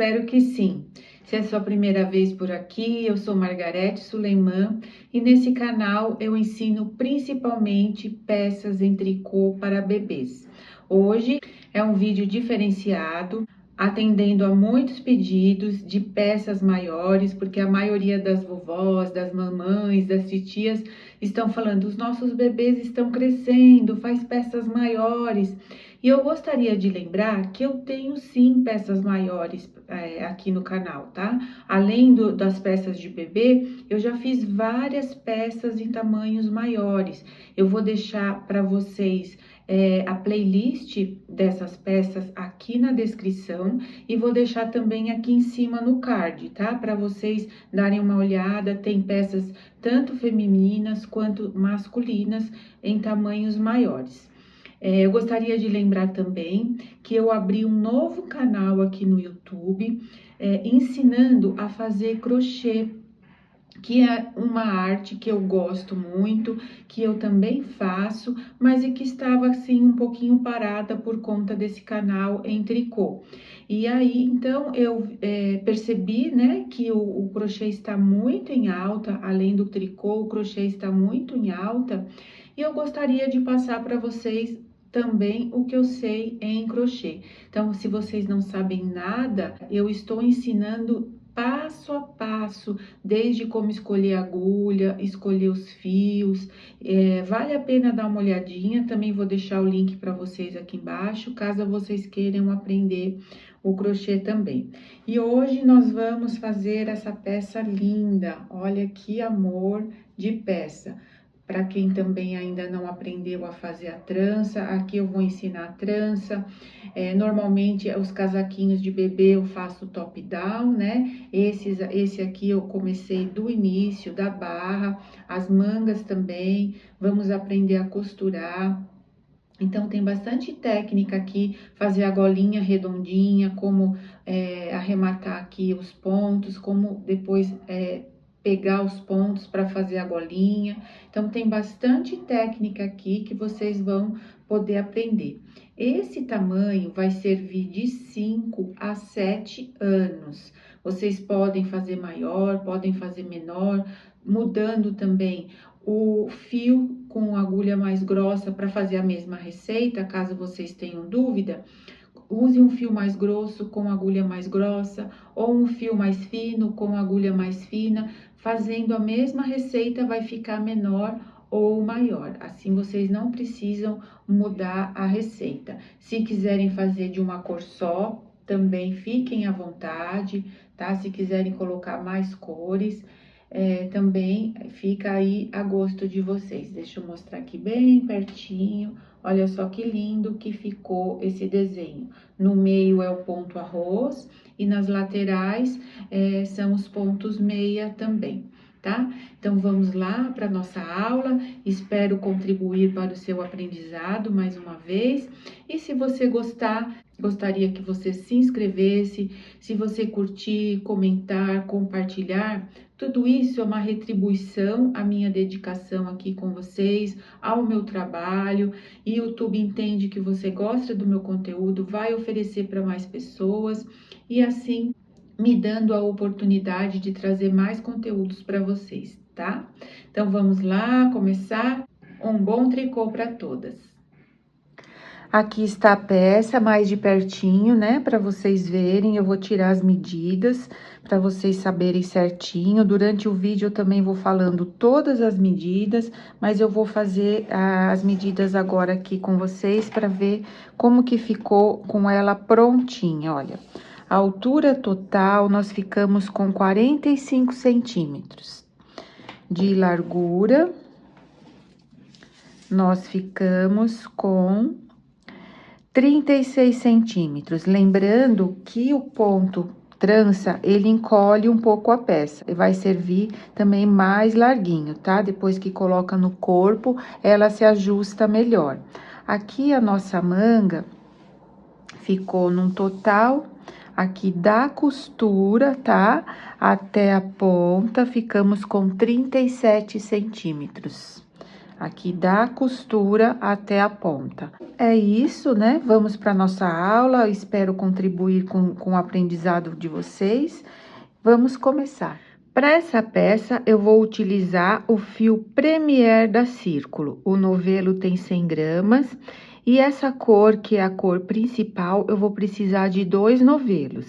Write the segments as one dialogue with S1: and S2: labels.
S1: espero que sim. Se é sua primeira vez por aqui, eu sou Margarete Suleiman e nesse canal eu ensino principalmente peças em tricô para bebês. Hoje é um vídeo diferenciado, atendendo a muitos pedidos de peças maiores, porque a maioria das vovós, das mamães, das titias estão falando, os nossos bebês estão crescendo, faz peças maiores. E eu gostaria de lembrar que eu tenho sim peças maiores aqui no canal, tá? Além das peças de bebê, eu já fiz várias peças em tamanhos maiores. Eu vou deixar para vocês a playlist dessas peças aqui na descrição e vou deixar também aqui em cima no card, tá? Para vocês darem uma olhada, tem peças tanto femininas quanto masculinas em tamanhos maiores. Eu gostaria de lembrar também que eu abri um novo canal aqui no YouTube, ensinando a fazer crochê, que é uma arte que eu gosto muito, que eu também faço, mas que estava assim um pouquinho parada por conta desse canal em tricô. E aí, então, eu percebi, né, que o crochê está muito em alta, além do tricô, o crochê está muito em alta, e eu gostaria de passar para vocês também o que eu sei em crochê. Então, se vocês não sabem nada, eu estou ensinando passo a passo, desde como escolher a agulha, escolher os fios. Vale a pena dar uma olhadinha, também vou deixar o link para vocês aqui embaixo, caso vocês queiram aprender o crochê também. E hoje nós vamos fazer essa peça linda, olha que amor de peça. Para quem também ainda não aprendeu a fazer a trança, aqui eu vou ensinar a trança. Normalmente, os casaquinhos de bebê eu faço top down, né? Esse aqui eu comecei do início, da barra, as mangas também. Vamos aprender a costurar. Então, tem bastante técnica aqui, fazer a golinha redondinha, como arrematar aqui os pontos, como depois pegar os pontos para fazer a golinha. Então, tem bastante técnica aqui que vocês vão poder aprender. Esse tamanho vai servir de 5 a 7 anos. Vocês podem fazer maior, podem fazer menor, mudando também o fio com agulha mais grossa para fazer a mesma receita, caso vocês tenham dúvida. Use um fio mais grosso com agulha mais grossa, ou um fio mais fino com agulha mais fina. Fazendo a mesma receita vai ficar menor ou maior. Assim vocês não precisam mudar a receita. Se quiserem fazer de uma cor só, também fiquem à vontade, tá? Se quiserem colocar mais cores, também fica aí a gosto de vocês. Deixa eu mostrar aqui bem pertinho. Olha só que lindo que ficou esse desenho. No meio é o ponto arroz e nas laterais são os pontos meia também, tá? Então, vamos lá para nossa aula. Espero contribuir para o seu aprendizado mais uma vez. E se você gostar, gostaria que você se inscrevesse. Se você curtir, comentar, compartilhar, tudo isso é uma retribuição à minha dedicação aqui com vocês, ao meu trabalho. E o YouTube entende que você gosta do meu conteúdo, vai oferecer para mais pessoas e assim me dando a oportunidade de trazer mais conteúdos para vocês, tá? Então vamos lá começar. Um bom tricô para todas. Aqui está a peça mais de pertinho, né? Para vocês verem, eu vou tirar as medidas para vocês saberem certinho. Durante o vídeo eu também vou falando todas as medidas, mas eu vou fazer as medidas agora aqui com vocês para ver como que ficou com ela prontinha, olha. A altura total nós ficamos com 45 centímetros de largura. Nós ficamos com 36 centímetros, lembrando que o ponto trança, ele encolhe um pouco a peça, e vai servir também mais larguinho, tá? Depois que coloca no corpo, ela se ajusta melhor. Aqui a nossa manga ficou num total, aqui da costura, tá? Até a ponta, ficamos com 37 centímetros. aqui da costura até a ponta. É isso, né? Vamos para nossa aula, espero contribuir com o aprendizado de vocês. Vamos começar. Para essa peça, eu vou utilizar o fio Premier da Círculo. O novelo tem 100 gramas e essa cor, que é a cor principal, eu vou precisar de 2 novelos.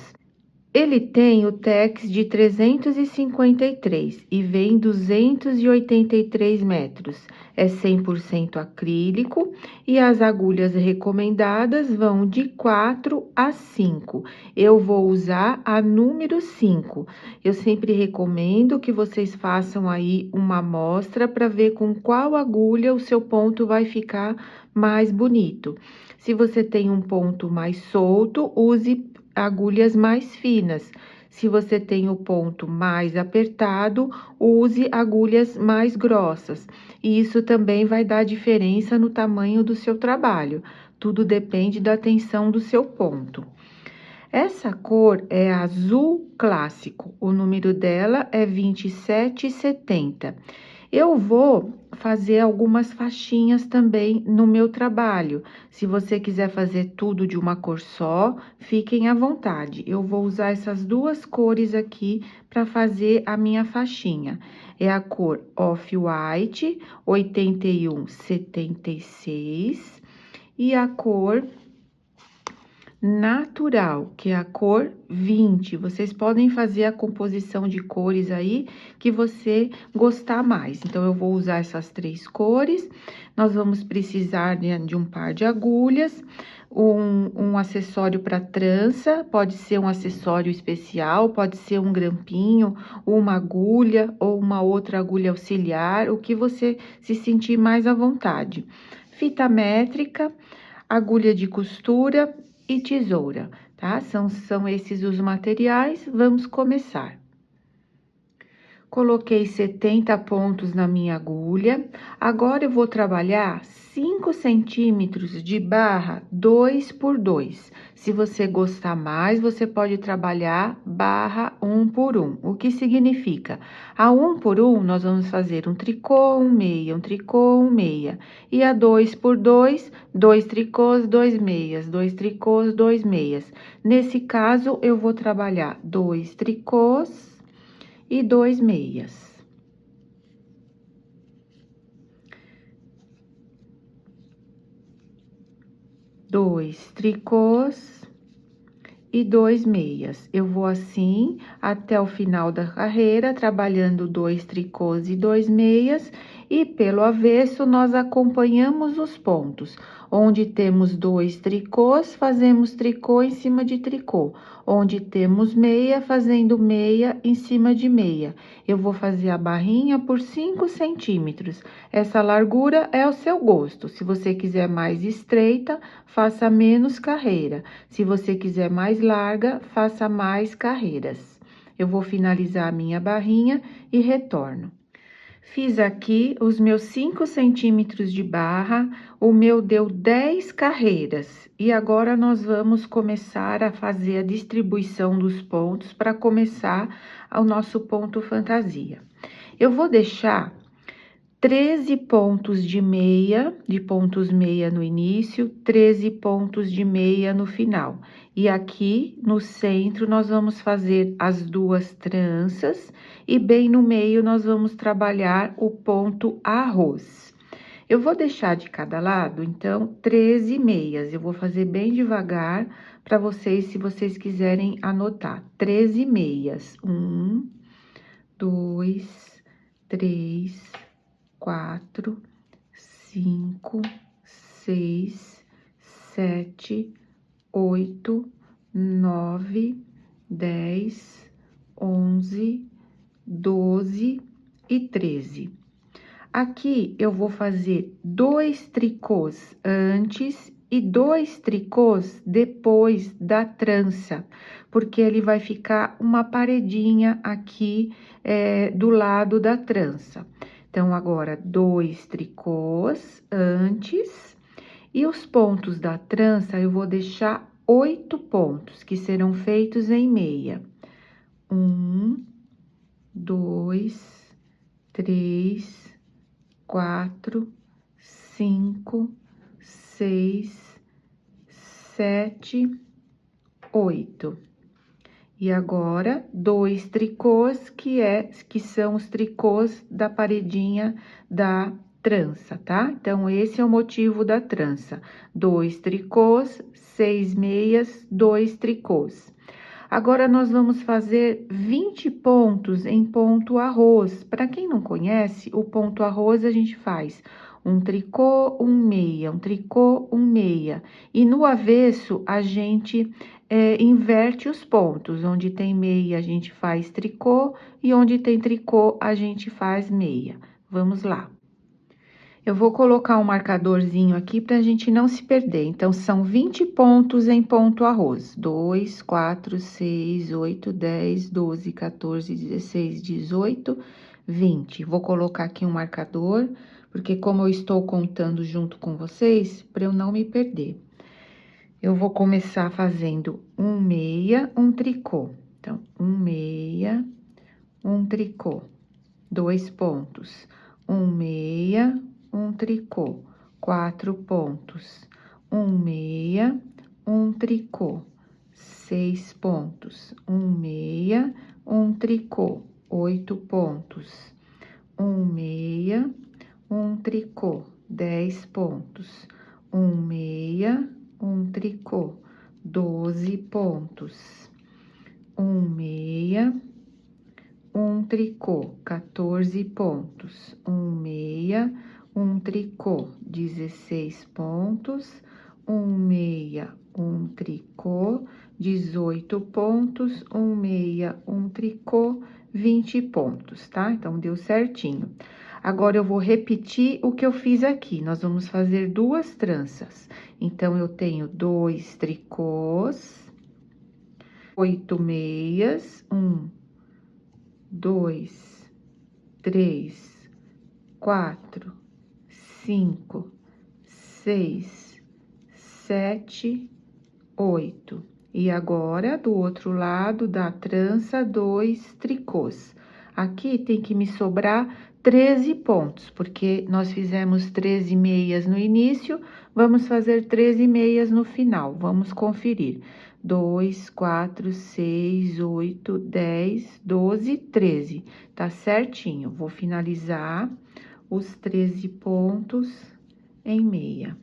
S1: Ele tem o tex de 353 e vem 283 metros. É 100% acrílico e as agulhas recomendadas vão de 4 a 5. Eu vou usar a número 5. Eu sempre recomendo que vocês façam aí uma amostra para ver com qual agulha o seu ponto vai ficar mais bonito. Se você tem um ponto mais solto, use agulhas mais finas. Se você tem o ponto mais apertado, use agulhas mais grossas. E isso também vai dar diferença no tamanho do seu trabalho. Tudo depende da tensão do seu ponto. Essa cor é azul clássico. O número dela é 2770. Eu vou fazer algumas faixinhas também no meu trabalho. Se você quiser fazer tudo de uma cor só, fiquem à vontade. Eu vou usar essas duas cores aqui para fazer a minha faixinha. É a cor Off-White 8176 e a cor Natural, que é a cor 20. Vocês podem fazer a composição de cores aí que você gostar mais. Então, eu vou usar essas 3 cores. Nós vamos precisar de um par de agulhas, um acessório para trança, pode ser um acessório especial, pode ser um grampinho, uma agulha ou uma outra agulha auxiliar, o que você se sentir mais à vontade. Fita métrica, agulha de costura e tesoura, tá? São esses os materiais, vamos começar. Coloquei 70 pontos na minha agulha, agora eu vou trabalhar 5 centímetros de barra 2 por 2. Se você gostar mais, você pode trabalhar barra 1 por 1. O que significa? A 1 por 1, nós vamos fazer um tricô, um meia, um tricô, um meia. E a 2 por 2, 2 tricôs, 2 meias, 2 tricôs, 2 meias. Nesse caso, eu vou trabalhar 2 tricôs e 2 meias. Dois tricôs e 2 meias. Eu vou assim até o final da carreira, trabalhando 2 tricôs e 2 meias, e pelo avesso nós acompanhamos os pontos. Onde temos 2 tricôs, fazemos tricô em cima de tricô. Onde temos meia, fazendo meia em cima de meia. Eu vou fazer a barrinha por 5 centímetros. Essa largura é ao seu gosto. Se você quiser mais estreita, faça menos carreira. Se você quiser mais larga, faça mais carreiras. Eu vou finalizar a minha barrinha e retorno. Fiz aqui os meus 5 centímetros de barra, o meu deu 10 carreiras. E agora, nós vamos começar a fazer a distribuição dos pontos para começar o nosso ponto fantasia. Eu vou deixar 13 pontos de pontos meia no início, 13 pontos de meia no final. E aqui no centro nós vamos fazer as 2 tranças e bem no meio nós vamos trabalhar o ponto arroz. Eu vou deixar de cada lado, então, 13 meias. Eu vou fazer bem devagar para vocês, se vocês quiserem anotar. 13 meias. 1, 2, 3, 4, 5, 6, 7, 8, 9, 10, 11, 12 e 13. Aqui eu vou fazer 2 tricôs antes e 2 tricôs depois da trança, porque ele vai ficar uma paredinha aqui do lado da trança. Então, agora, 2 tricôs antes, e os pontos da trança eu vou deixar 8 pontos, que serão feitos em meia. 1, 2, 3, 4, 5, 6, 7, 8. E agora, 2 tricôs, que são os tricôs da paredinha da trança, tá? Então, esse é o motivo da trança. 2 tricôs, 6 meias, 2 tricôs. Agora, nós vamos fazer 20 pontos em ponto arroz. Para quem não conhece, o ponto arroz a gente faz um tricô, um meia, um tricô, um meia. E no avesso, a gente inverte os pontos. Onde tem meia, a gente faz tricô, e onde tem tricô, a gente faz meia. Vamos lá. Eu vou colocar um marcadorzinho aqui para a gente não se perder. Então, são 20 pontos em ponto arroz. 2, 4, 6, 8, 10, 12, 14, 16, 18, 20. Vou colocar aqui um marcador, porque como eu estou contando junto com vocês, para eu não me perder. Eu vou começar fazendo um meia, um tricô. Então, um meia, um tricô. 2 pontos. Um meia, um tricô, 4 pontos. Um meia, um tricô, 6 pontos. Um meia, um tricô, 8 pontos. Um meia, um tricô, 10 pontos. Um meia, um tricô, 12 pontos. Um meia, um tricô, 14 pontos. Um meia, um tricô, 16 pontos. Um meia, um tricô, 18 pontos. Um meia, um tricô, 20 pontos, tá? Então, deu certinho. Agora, eu vou repetir o que eu fiz aqui. Nós vamos fazer 2 tranças. Então, eu tenho 2 tricôs, 8 meias, 1, 2, 3, 4, 5, 6, 7, 8. E agora, do outro lado da trança, 2 tricôs. Aqui tem que me sobrar 13 pontos, porque nós fizemos 13 meias no início, vamos fazer 13 meias no final. Vamos conferir. 2, 4, 6, 8, 10, 12, 13. Tá certinho. Vou finalizar os 13 pontos em meia.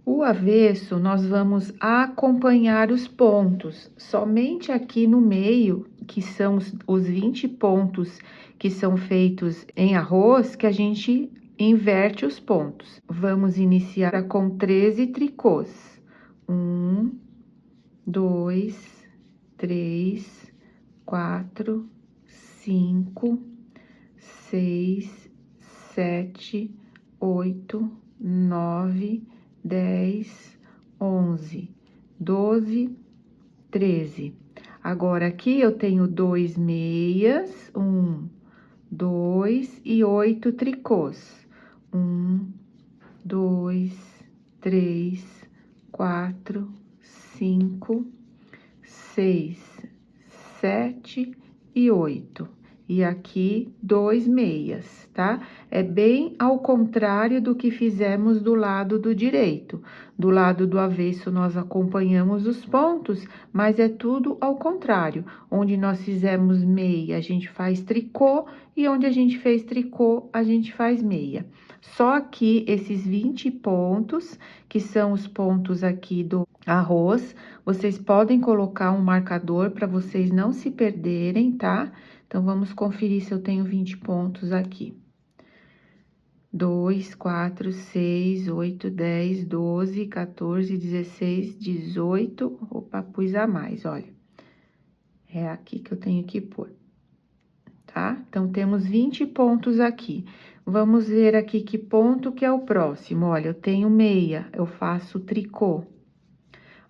S1: O avesso, nós vamos acompanhar os pontos, somente aqui no meio, que são os 20 pontos que são feitos em arroz, que a gente inverte os pontos. Vamos iniciar com 13 tricôs. 1, 2, 3, 4, 5, 6, 7, 8, 9, 10, 11, 12, 13. Agora, aqui eu tenho 2 meias, 1, 2 e 8 tricôs. 1, 2, 3, 4, 5, 6, 7 e 8. E aqui, 2 meias, tá? É bem ao contrário do que fizemos do lado do direito. Do lado do avesso, nós acompanhamos os pontos, mas é tudo ao contrário. Onde nós fizemos meia, a gente faz tricô, e onde a gente fez tricô, a gente faz meia. Só aqui, esses 20 pontos, que são os pontos aqui do arroz, vocês podem colocar um marcador para vocês não se perderem, tá? Então, vamos conferir se eu tenho 20 pontos aqui. 2, 4, 6, 8, 10, 12, 14, 16, 18. Opa, pus a mais, olha. É aqui que eu tenho que pôr, tá? Então, temos 20 pontos aqui. Vamos ver aqui que ponto que é o próximo. Olha, eu tenho meia, eu faço tricô.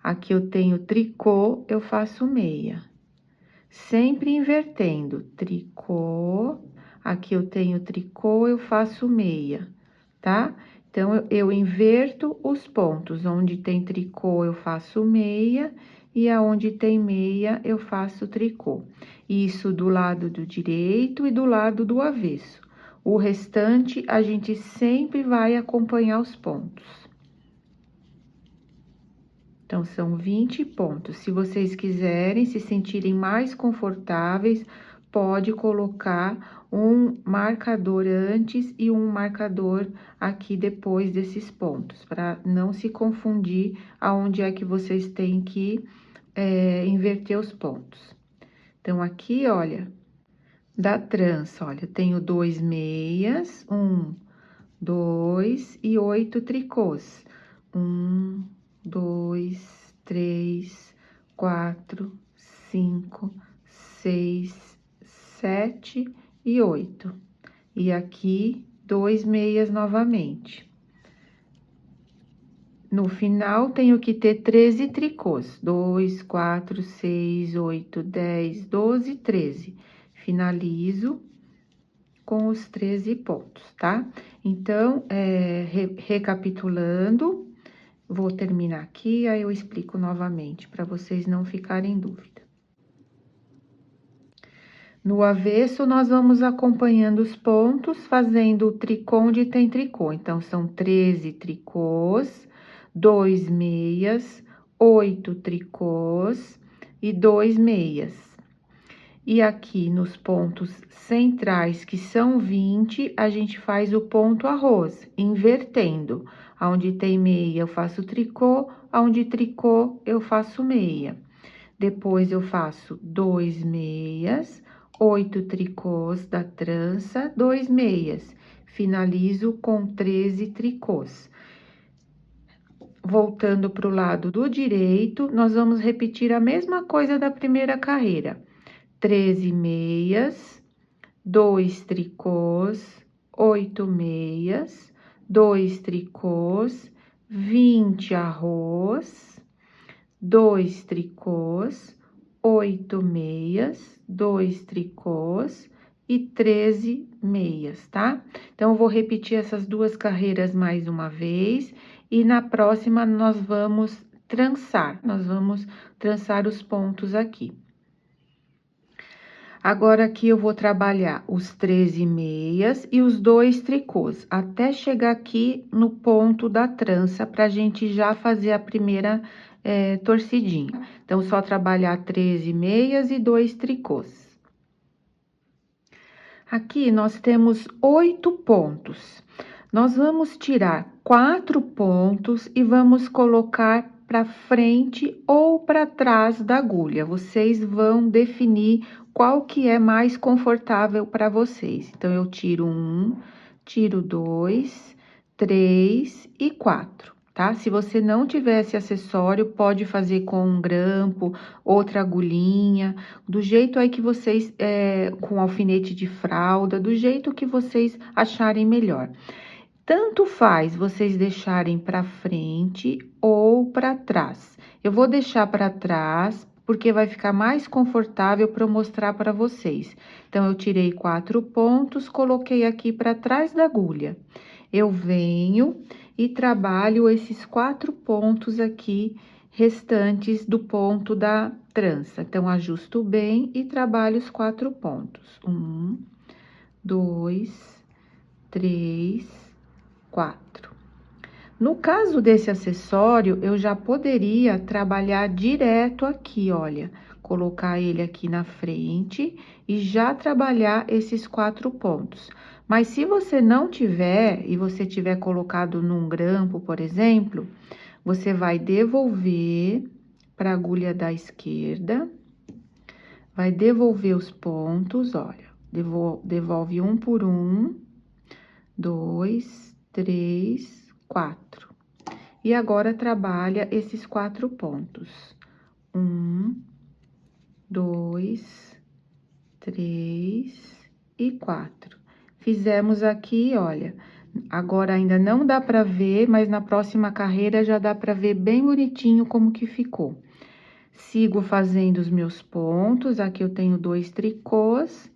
S1: Aqui eu tenho tricô, eu faço meia. Sempre invertendo, tricô, aqui eu tenho tricô, eu faço meia, tá? Então, eu inverto os pontos. Onde tem tricô, eu faço meia, e aonde tem meia, eu faço tricô. Isso do lado do direito e do lado do avesso. O restante, a gente sempre vai acompanhar os pontos. Então, são 20 pontos. Se vocês quiserem se sentirem mais confortáveis, pode colocar um marcador antes e um marcador aqui depois desses pontos, para não se confundir aonde é que vocês têm que inverter os pontos. Então, aqui, olha, da trança, olha, eu tenho 2 meias, 1, 2 e 8 tricôs. 1, 2, 3, 4, 5, 6, 7 e 8. E aqui, 2 meias novamente. No final, tenho que ter 13 tricôs. 2, 4, 6, 8, 10, 12, 13. Finalizo com os 13 pontos, tá? Então, recapitulando, vou terminar aqui, aí eu explico novamente, para vocês não ficarem em dúvida. No avesso, nós vamos acompanhando os pontos, fazendo o tricô onde tem tricô. Então, são 13 tricôs, 2 meias, 8 tricôs e 2 meias. E aqui nos pontos centrais, que são 20, a gente faz o ponto arroz, invertendo. Aonde tem meia, eu faço tricô, aonde tricô, eu faço meia. Depois, eu faço 2 meias, 8 tricôs da trança, 2 meias. Finalizo com 13 tricôs. Voltando para o lado do direito, nós vamos repetir a mesma coisa da primeira carreira. 13 meias, 2 tricôs, 8 meias, 2 tricôs, 20 arroz, 2 tricôs, 8 meias, 2 tricôs e 13 meias, tá? Então, eu vou repetir essas duas carreiras mais uma vez, e na próxima nós vamos trançar os pontos aqui. Agora, aqui eu vou trabalhar os 13 meias e os 2 tricôs, até chegar aqui no ponto da trança, pra gente já fazer a primeira torcidinha. Então, só trabalhar 13 meias e 2 tricôs. Aqui, nós temos 8 pontos. Nós vamos tirar 4 pontos e vamos colocar para frente ou para trás da agulha. Vocês vão definir qual que é mais confortável para vocês. Então, eu tiro 1, tiro 2, 3 e 4, tá? Se você não tiver esse acessório, pode fazer com um grampo, outra agulhinha, do jeito aí que vocês, com alfinete de fralda, do jeito que vocês acharem melhor. Tanto faz vocês deixarem para frente ou para trás. Eu vou deixar para trás, porque vai ficar mais confortável para eu mostrar para vocês. Então, eu tirei 4 pontos, coloquei aqui para trás da agulha. Eu venho e trabalho esses 4 pontos aqui restantes do ponto da trança. Então, ajusto bem e trabalho os 4 pontos. 1, 2, 3, 4. No caso desse acessório, eu já poderia trabalhar direto aqui, olha, colocar ele aqui na frente e já trabalhar esses 4 pontos. Mas se você não tiver, e você tiver colocado num grampo, por exemplo, você vai devolver para a agulha da esquerda, vai devolver os pontos, olha, devolve um por um, 2, 3, 4. E agora, trabalha esses 4 pontos. 1, 2, 3 e 4. Fizemos aqui, olha, agora ainda não dá pra ver, mas na próxima carreira já dá pra ver bem bonitinho como que ficou. Sigo fazendo os meus pontos, aqui eu tenho 2 tricôs,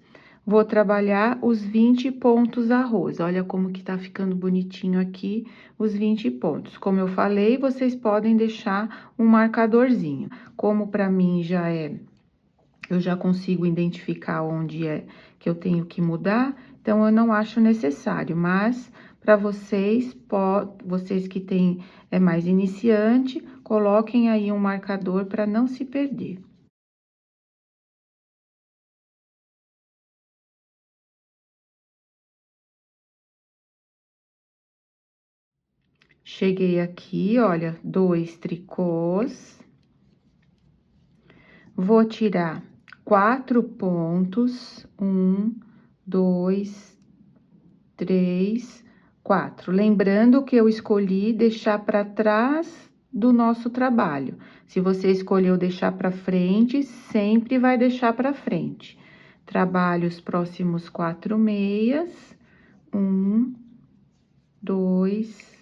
S1: vou trabalhar os 20 pontos arroz. Olha como que tá ficando bonitinho aqui os 20 pontos. Como eu falei, vocês podem deixar um marcadorzinho. Como pra mim eu já consigo identificar onde é que eu tenho que mudar, então eu não acho necessário, mas para vocês, vocês que têm mais iniciante, coloquem aí um marcador para não se perder. Cheguei aqui, olha, 2 tricôs. Vou tirar 4 pontos, 1, 2, 3, 4. Lembrando que eu escolhi deixar para trás do nosso trabalho. Se você escolheu deixar para frente, sempre vai deixar para frente. Trabalho os próximos 4 meias. 1, 2,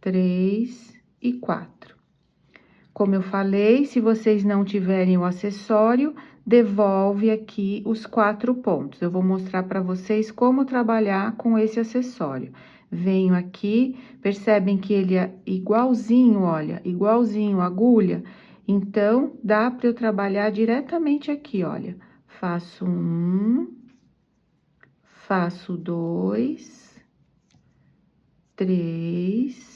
S1: 3 e 4. Como eu falei, se vocês não tiverem o acessório, devolve aqui os 4 pontos. Eu vou mostrar para vocês como trabalhar com esse acessório. Venho aqui, percebem que ele é igualzinho, olha, igualzinho a agulha? Então, dá para eu trabalhar diretamente aqui, olha. Faço 1, faço 2, 3...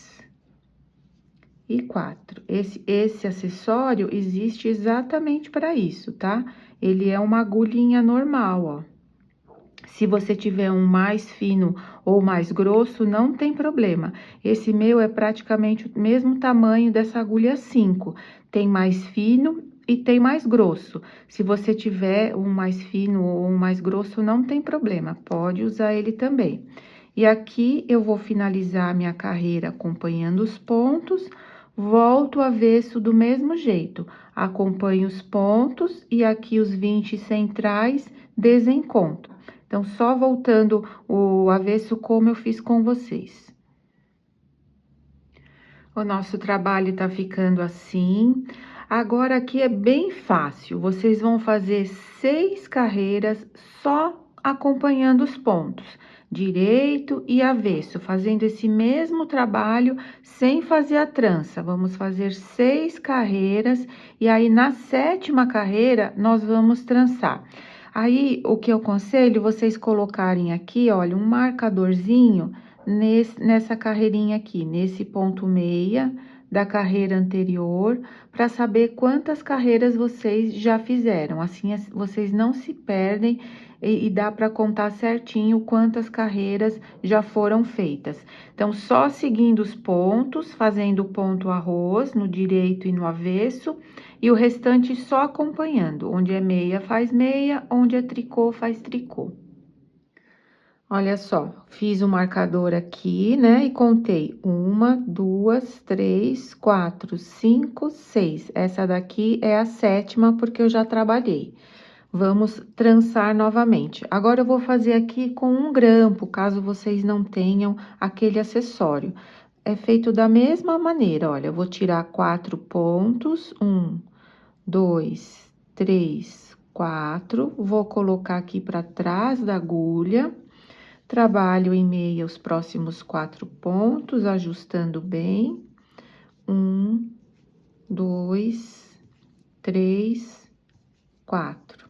S1: e 4. Esse acessório existe exatamente para isso, tá? Ele é uma agulhinha normal, ó. Se você tiver um mais fino ou mais grosso, não tem problema. Esse meu é praticamente o mesmo tamanho dessa agulha 5. Tem mais fino e tem mais grosso. Se você tiver um mais fino ou um mais grosso, não tem problema. Pode usar ele também. E aqui eu vou finalizar a minha carreira acompanhando os pontos. Volto avesso do mesmo jeito, acompanho os pontos e aqui os 20 centrais desencontro. Então, só voltando o avesso como eu fiz com vocês. O nosso trabalho tá ficando assim. Agora, aqui é bem fácil. Vocês vão fazer 6 carreiras só acompanhando os pontos, direito e avesso, fazendo esse mesmo trabalho sem fazer a trança. Vamos fazer 6 carreiras e aí na 7ª carreira nós vamos trançar. Aí, o que eu aconselho, vocês colocarem aqui, olha, um marcadorzinho nessa carreirinha aqui, nesse ponto meia da carreira anterior, para saber quantas carreiras vocês já fizeram. Assim, vocês não se perdem e dá para contar certinho quantas carreiras já foram feitas. Então, só seguindo os pontos, fazendo o ponto arroz no direito e no avesso, e o restante só acompanhando. Onde é meia, faz meia, onde é tricô, faz tricô. Olha só, fiz o marcador aqui, né? E contei 1, 2, 3, 4, 5, 6. Essa daqui é a 7ª, porque eu já trabalhei. Vamos trançar novamente. Agora, eu vou fazer aqui com um grampo, caso vocês não tenham aquele acessório. É feito da mesma maneira, olha, eu vou tirar 4 pontos, 1, 2, 3, 4. Vou colocar aqui para trás da agulha. Trabalho em meia os próximos 4 pontos, ajustando bem. 1, 2, 3, 4.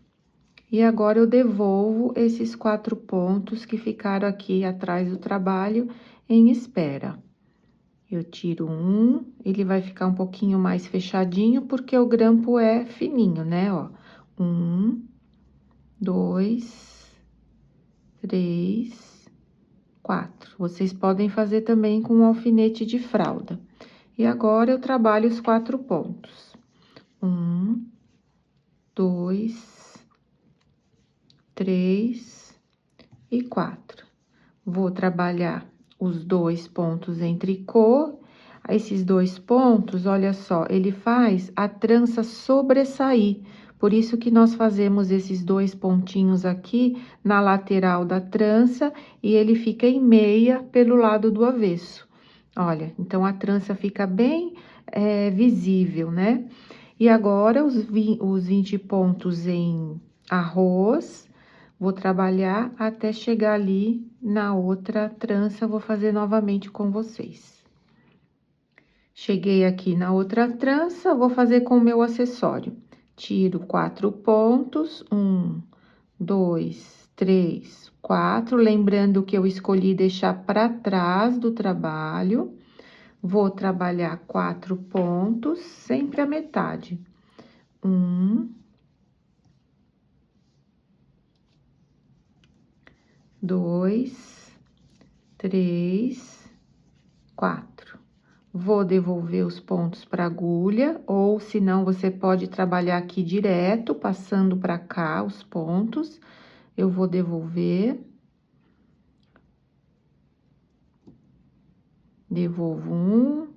S1: E agora, eu devolvo esses 4 pontos que ficaram aqui atrás do trabalho em espera. Eu tiro um, ele vai ficar um pouquinho mais fechadinho, porque o grampo é fininho, né, ó. 1, 2, 3, 4. Vocês podem fazer também com um alfinete de fralda. E agora, eu trabalho os 4 pontos. 1, 2, 3 e 4. Vou trabalhar os 2 pontos em tricô. Esses 2 pontos, olha só, ele faz a trança sobressair. Por isso que nós fazemos esses 2 pontinhos aqui na lateral da trança e ele fica em meia pelo lado do avesso. Olha, então a trança fica bem visível, né? E agora, os 20 pontos em arroz, Vou trabalhar até chegar ali na outra trança, vou fazer novamente com vocês. Cheguei aqui na outra trança, vou fazer com o meu acessório. Tiro 4 pontos, 1, 2, 3, 4. Lembrando que eu escolhi deixar para trás do trabalho. Vou trabalhar 4 pontos, sempre a metade. 1, 2, 3, 4. Vou devolver os pontos para agulha, ou se não, você pode trabalhar aqui direto, passando para cá os pontos. Eu vou devolver. Devolvo 1,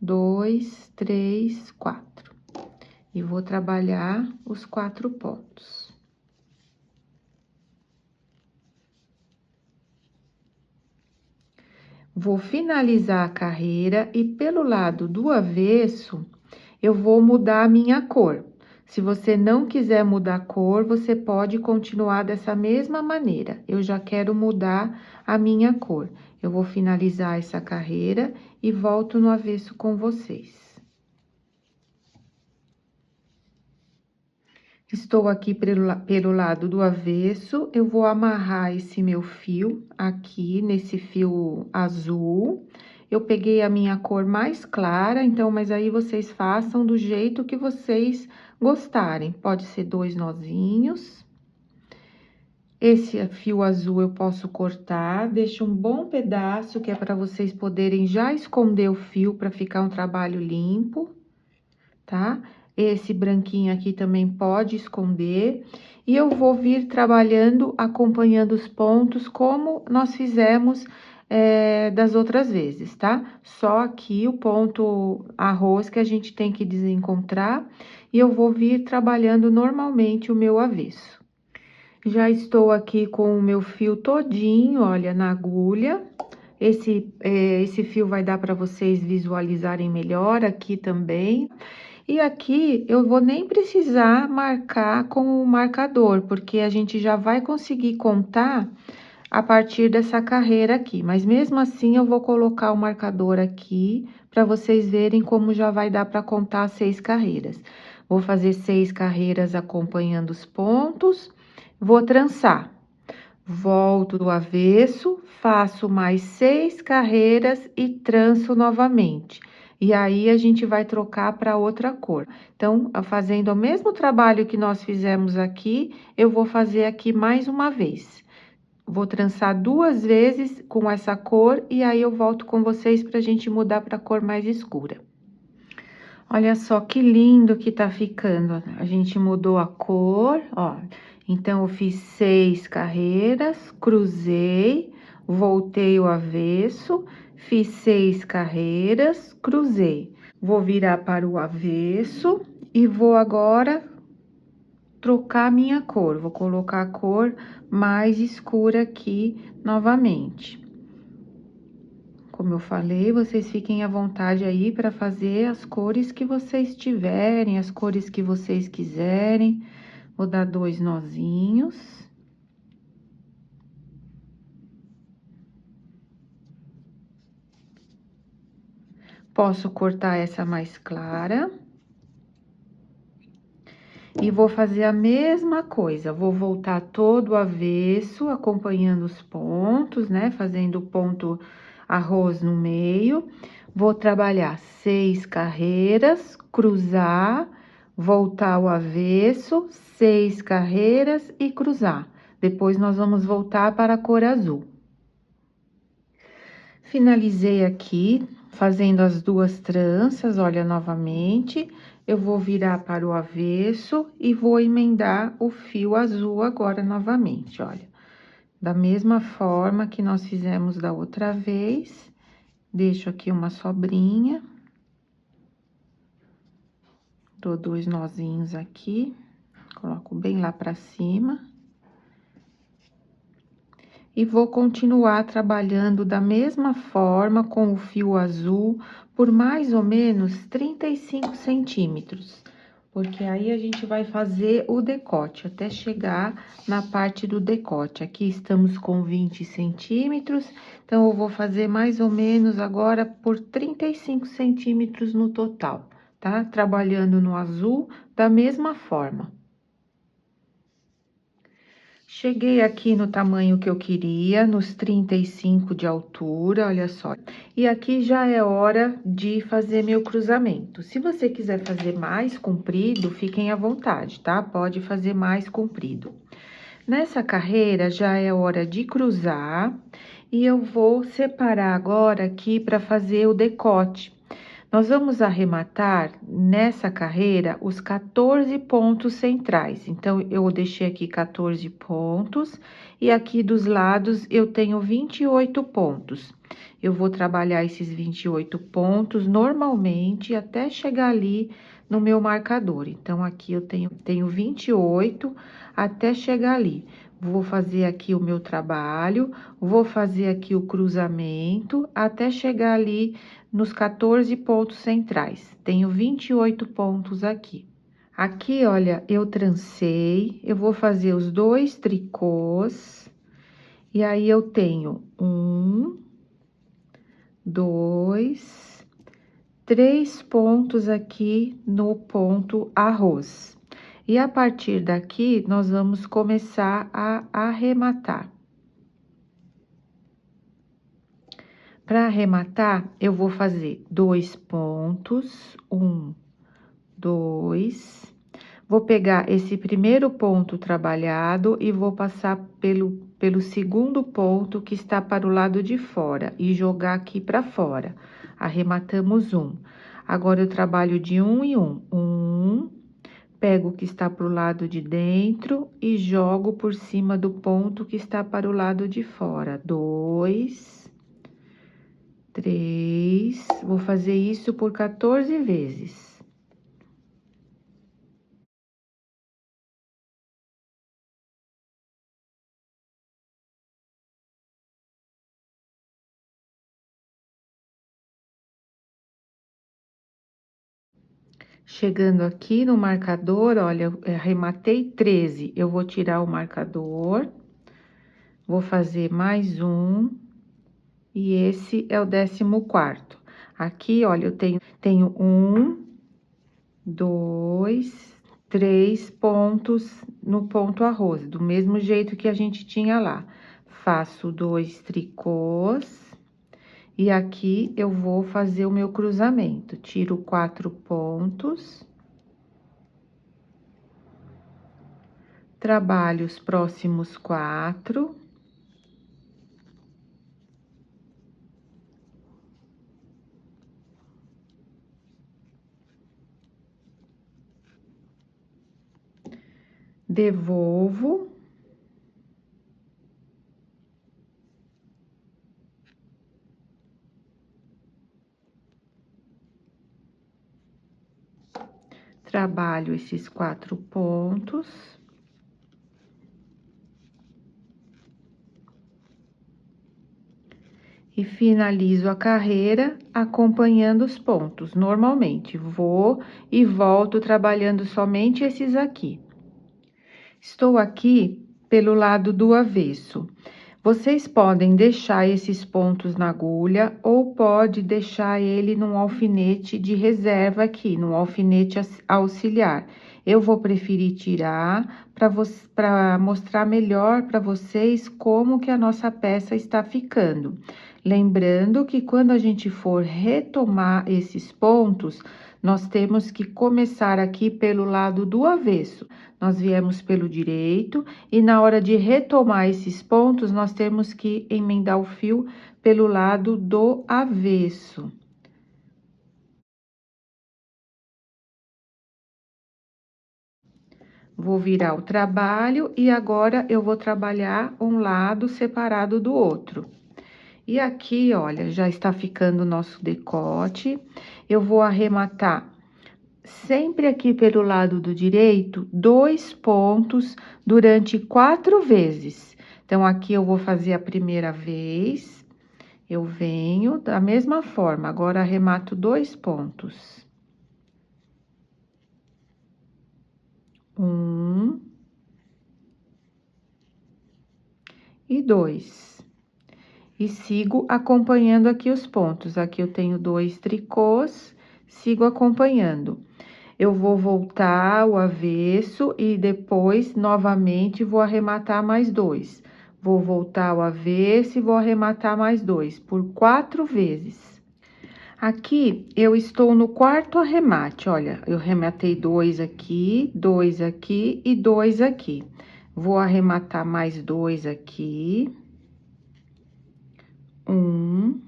S1: 2, 3, 4. E vou trabalhar os 4 pontos. Vou finalizar a carreira e pelo lado do avesso, eu vou mudar a minha cor. Se você não quiser mudar a cor, você pode continuar dessa mesma maneira. Eu já quero mudar a minha cor. Eu vou finalizar essa carreira e volto no avesso com vocês. Estou aqui pelo lado do avesso, eu vou amarrar esse meu fio aqui, nesse fio azul. Eu peguei a minha cor mais clara, então, mas aí vocês façam do jeito que vocês gostarem. Pode ser 2 nozinhos. Esse fio azul eu posso cortar, deixo um bom pedaço, que é para vocês poderem já esconder o fio, para ficar um trabalho limpo, tá? Esse branquinho aqui também pode esconder. E eu vou vir trabalhando, acompanhando os pontos, como nós fizemos das outras vezes, tá? Só aqui o ponto arroz que a gente tem que desencontrar. E eu vou vir trabalhando normalmente o meu avesso. Já estou aqui com o meu fio todinho, olha, na agulha. Esse fio vai dar para vocês visualizarem melhor aqui também. E aqui, eu vou nem precisar marcar com o marcador, porque a gente já vai conseguir contar a partir dessa carreira aqui. Mas mesmo assim, eu vou colocar o marcador aqui, para vocês verem como já vai dar para contar 6 carreiras. Vou fazer 6 carreiras acompanhando os pontos, vou trançar. Volto do avesso, faço mais 6 carreiras e tranço novamente. E aí, a gente vai trocar para outra cor. Então, fazendo o mesmo trabalho que nós fizemos aqui, eu vou fazer aqui mais uma vez. Vou trançar 2 vezes com essa cor e aí eu volto com vocês pra gente mudar pra cor mais escura. Olha só que lindo que tá ficando. A gente mudou a cor, ó. Então, eu fiz 6 carreiras, cruzei, voltei o avesso, fiz 6 carreiras, cruzei. Vou virar para o avesso e vou agora trocar minha cor. Vou colocar a cor mais escura aqui novamente. Como eu falei, vocês fiquem à vontade aí para fazer as cores que vocês tiverem, as cores que vocês quiserem. Vou dar 2 nozinhos. Posso cortar essa mais clara. E vou fazer a mesma coisa, vou voltar todo o avesso, acompanhando os pontos, né? Fazendo o ponto arroz no meio. Vou trabalhar 6 carreiras, cruzar, voltar o avesso, 6 carreiras e cruzar. Depois, nós vamos voltar para a cor azul. Finalizei aqui, fazendo as 2 tranças, olha, novamente. Eu vou virar para o avesso e vou emendar o fio azul agora novamente, olha. Da mesma forma que nós fizemos da outra vez, deixo aqui uma sobrinha. Dou 2 nozinhos aqui, coloco bem lá pra cima. E vou continuar trabalhando da mesma forma com o fio azul por mais ou menos 35 centímetros. porque aí a gente vai fazer o decote, até chegar na parte do decote. Aqui estamos com 20 centímetros, então eu vou fazer mais ou menos agora por 35 centímetros no total, tá? Trabalhando no azul da mesma forma. Cheguei aqui no tamanho que eu queria, nos 35 de altura, olha só. E aqui já é hora de fazer meu cruzamento. Se você quiser fazer mais comprido, fiquem à vontade, tá? Pode fazer mais comprido. Nessa carreira já é hora de cruzar e eu vou separar agora aqui para fazer o decote. Nós vamos arrematar nessa carreira os 14 pontos centrais. Então, eu deixei aqui 14 pontos e aqui dos lados eu tenho 28 pontos. Eu vou trabalhar esses 28 pontos normalmente até chegar ali no meu marcador. Então, aqui eu tenho 28 até chegar ali. Vou fazer aqui o meu trabalho, vou fazer aqui o cruzamento até chegar ali nos 14 pontos centrais. Tenho 28 pontos aqui. Aqui, olha, eu trancei, eu vou fazer os 2 tricôs, e aí eu tenho 1, 2, 3 pontos aqui no ponto arroz. E a partir daqui, nós vamos começar a arrematar. Para arrematar, eu vou fazer 2 pontos, 1, 2. Vou pegar esse primeiro ponto trabalhado e vou passar pelo segundo ponto que está para o lado de fora e jogar aqui para fora. Arrematamos 1. Agora, eu trabalho de 1 em 1. 1, pego o que está para o lado de dentro e jogo por cima do ponto que está para o lado de fora. 2, 3, vou fazer isso por 14 vezes. Chegando aqui no marcador, olha, eu arrematei 13. Eu vou tirar o marcador, vou fazer mais um, e esse é o 14º. Aqui, olha, eu tenho 1, 2, 3 pontos no ponto arroz, do mesmo jeito que a gente tinha lá. Faço 2 tricôs, e aqui eu vou fazer o meu cruzamento. Tiro 4 pontos. Trabalho os próximos 4. Devolvo. Trabalho esses 4 pontos. E finalizo a carreira acompanhando os pontos. Normalmente, vou e volto trabalhando somente esses aqui. Estou aqui pelo lado do avesso. Vocês podem deixar esses pontos na agulha ou pode deixar ele num alfinete de reserva aqui, num alfinete auxiliar. Eu vou preferir tirar para mostrar melhor para vocês como que a nossa peça está ficando. Lembrando que quando a gente for retomar esses pontos, nós temos que começar aqui pelo lado do avesso. Nós viemos pelo direito e na hora de retomar esses pontos, nós temos que emendar o fio pelo lado do avesso. Vou virar o trabalho e agora eu vou trabalhar um lado separado do outro. E aqui, olha, já está ficando o nosso decote. Eu vou arrematar sempre aqui pelo lado do direito, 2 pontos durante 4 vezes. Então, aqui eu vou fazer a primeira vez, eu venho da mesma forma, agora arremato 2 pontos. 2. E sigo acompanhando aqui os pontos. Aqui eu tenho 2 tricôs, sigo acompanhando. Eu vou voltar ao avesso e depois, novamente, vou arrematar mais 2. Vou voltar ao avesso e vou arrematar mais 2, por 4 vezes. Aqui, eu estou no 4º arremate, olha, eu arrematei 2 aqui e 2 aqui. Vou arrematar mais 2 aqui. 1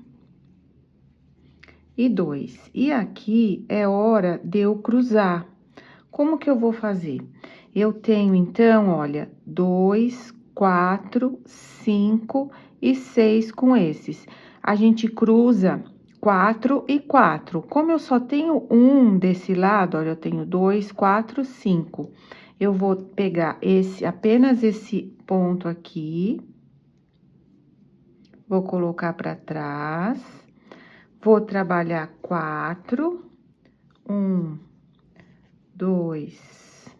S1: e 2. E aqui é hora de eu cruzar. Como que eu vou fazer? Eu tenho, então, olha, 2, 4, 5 e 6 com esses. A gente cruza 4 e 4. Como eu só tenho um desse lado, olha, eu tenho 2, 4, 5. Eu vou pegar apenas esse ponto aqui. Vou colocar para trás. Vou trabalhar 4. 1, 2,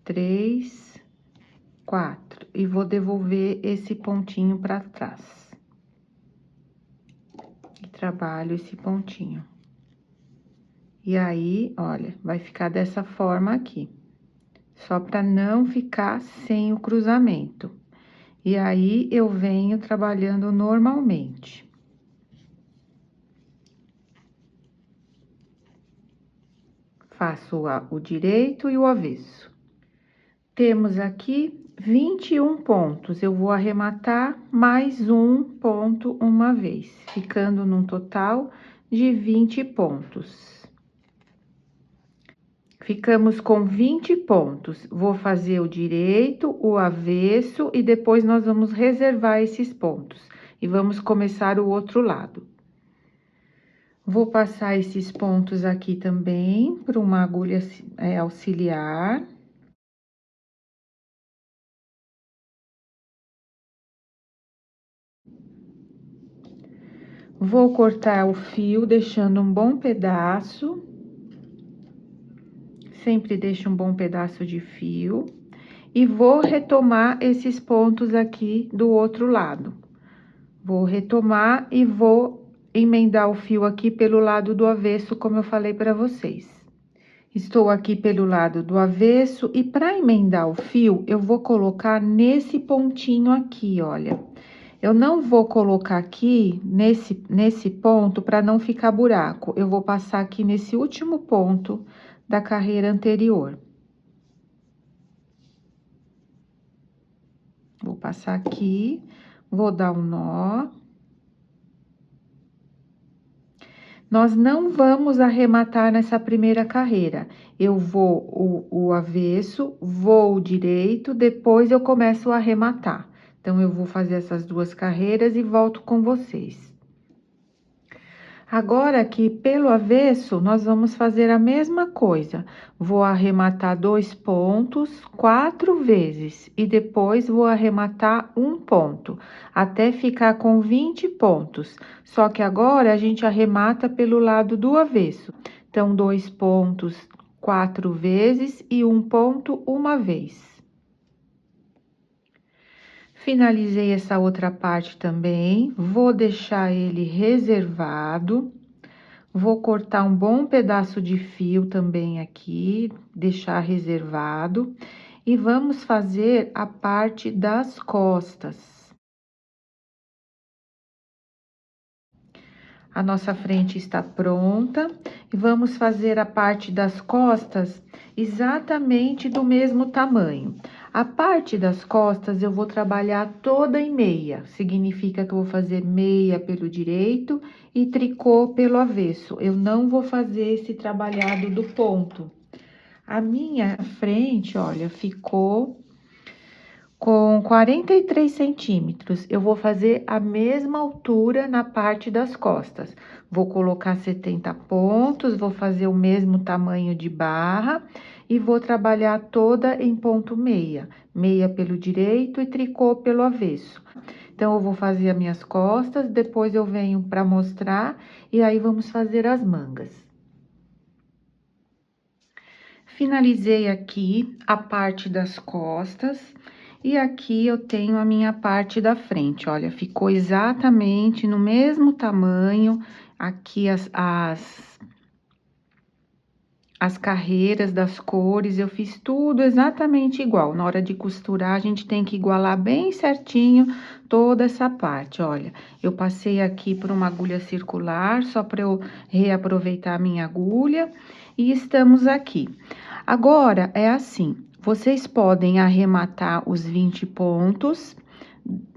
S1: 3, 4. E vou devolver esse pontinho para trás. E trabalho esse pontinho. E aí, olha, vai ficar dessa forma aqui. Só para não ficar sem o cruzamento. E aí, eu venho trabalhando normalmente. Faço o direito e o avesso. Temos aqui 21 pontos. Eu vou arrematar mais um ponto uma vez, ficando num total de 20 pontos. Ficamos com 20 pontos. Vou fazer o direito, o avesso e depois nós vamos reservar esses pontos. E vamos começar o outro lado. Vou passar esses pontos aqui também para uma agulha auxiliar. Vou cortar o fio, deixando um bom pedaço. Sempre deixo um bom pedaço de fio. E vou retomar esses pontos aqui do outro lado. Vou retomar e vou emendar o fio aqui pelo lado do avesso, como eu falei para vocês. Estou aqui pelo lado do avesso e para emendar o fio, eu vou colocar nesse pontinho aqui, olha. Eu não vou colocar aqui nesse ponto para não ficar buraco. Eu vou passar aqui nesse último ponto da carreira anterior. Vou passar aqui, vou dar um nó. Nós não vamos arrematar nessa primeira carreira. Eu vou o avesso, vou o direito, depois eu começo a arrematar. Então, eu vou fazer essas 2 carreiras e volto com vocês. Agora, aqui pelo avesso, nós vamos fazer a mesma coisa. Vou arrematar 2 pontos 4 vezes e depois vou arrematar um ponto, até ficar com 20 pontos. Só que agora a gente arremata pelo lado do avesso. Então, 2 pontos 4 vezes e um ponto uma vez. Finalizei essa outra parte também, vou deixar ele reservado. Vou cortar um bom pedaço de fio também aqui, deixar reservado. E vamos fazer a parte das costas. A nossa frente está pronta e vamos fazer a parte das costas exatamente do mesmo tamanho. A parte das costas eu vou trabalhar toda em meia, significa que eu vou fazer meia pelo direito e tricô pelo avesso. Eu não vou fazer esse trabalhado do ponto. A minha frente, olha, ficou com 43 centímetros. Eu vou fazer a mesma altura na parte das costas. Vou colocar 70 pontos, vou fazer o mesmo tamanho de barra e vou trabalhar toda em ponto meia. Meia pelo direito e tricô pelo avesso. Então, eu vou fazer as minhas costas, depois eu venho para mostrar e aí vamos fazer as mangas. Finalizei aqui a parte das costas. E aqui eu tenho a minha parte da frente, olha, ficou exatamente no mesmo tamanho. Aqui as carreiras das cores, eu fiz tudo exatamente igual. Na hora de costurar, a gente tem que igualar bem certinho toda essa parte, olha. Eu passei aqui por uma agulha circular, só para eu reaproveitar a minha agulha. E estamos aqui. Agora, é assim, vocês podem arrematar os 20 pontos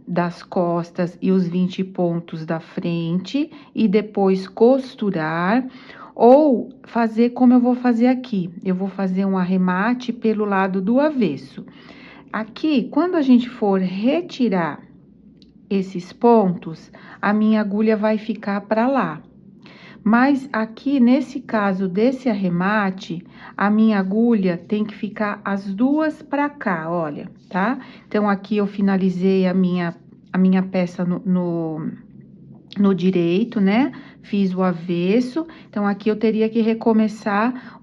S1: das costas e os 20 pontos da frente e depois costurar, ou fazer como eu vou fazer aqui. Eu vou fazer um arremate pelo lado do avesso. Aqui, quando a gente for retirar esses pontos, a minha agulha vai ficar para lá. Mas aqui, nesse caso desse arremate, a minha agulha tem que ficar as duas para cá, olha, tá? Então, aqui eu finalizei a minha peça no direito, né? Fiz o avesso, então aqui eu teria que recomeçar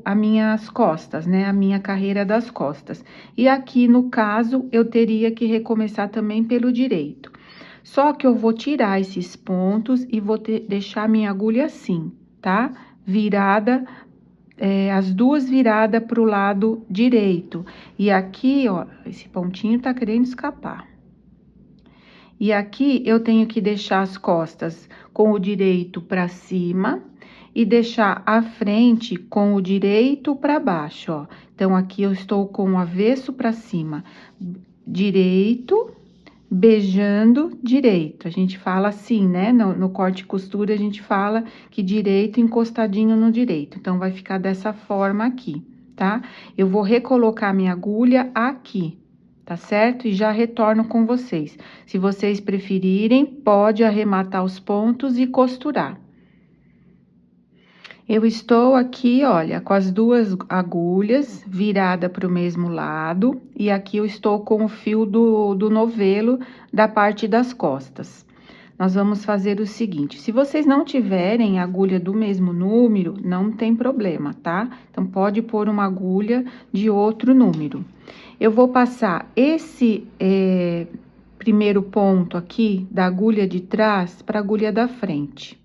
S1: as minhas costas, né? A minha carreira das costas. E aqui, no caso, eu teria que recomeçar também pelo direito. Só que eu vou tirar esses pontos e vou deixar minha agulha assim, tá? Virada, as duas viradas pro lado direito. E aqui, ó, esse pontinho tá querendo escapar. E aqui eu tenho que deixar as costas com o direito para cima e deixar a frente com o direito para baixo, ó. Então, aqui eu estou com o avesso para cima, direito, beijando direito. A gente fala assim, né? No corte e costura, a gente fala que direito encostadinho no direito. Então, vai ficar dessa forma aqui, tá? Eu vou recolocar minha agulha aqui, tá certo? E já retorno com vocês. Se vocês preferirem, pode arrematar os pontos e costurar. Eu estou aqui, olha, com as duas agulhas virada para o mesmo lado, e aqui eu estou com o fio do novelo da parte das costas. Nós vamos fazer o seguinte, se vocês não tiverem agulha do mesmo número, não tem problema, tá? Então, pode pôr uma agulha de outro número. Eu vou passar esse primeiro ponto aqui da agulha de trás para a agulha da frente.